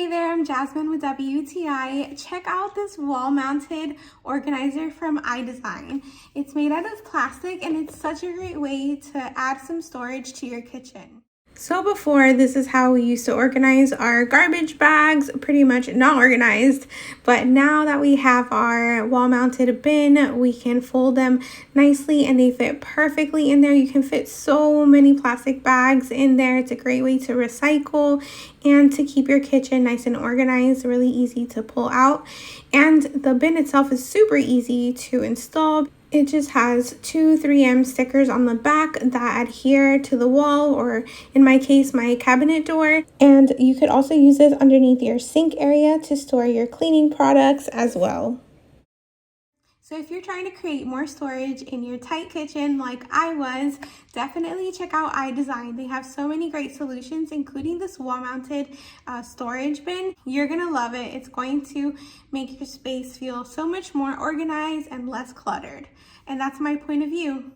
Hey there, I'm Jasmine with WTI. Check out this wall-mounted organizer from iDesign. It's made out of plastic and it's such a great way to add some storage to your kitchen. So before, this is how we used to organize our garbage bags, pretty much not organized. But now that we have our wall-mounted bin, we can fold them nicely and they fit perfectly in there. You can fit so many plastic bags in there. It's a great way to recycle and to keep your kitchen nice and organized, really easy to pull out. And the bin itself is super easy to install. It just has two 3M stickers on the back that adhere to the wall, or in my case, my cabinet door. And you could also use this underneath your sink area to store your cleaning products as well. So if you're trying to create more storage in your tight kitchen like I was, definitely check out iDesign. They have so many great solutions, including this wall-mounted storage bin. You're gonna love it. It's going to make your space feel so much more organized and less cluttered. And that's my point of view.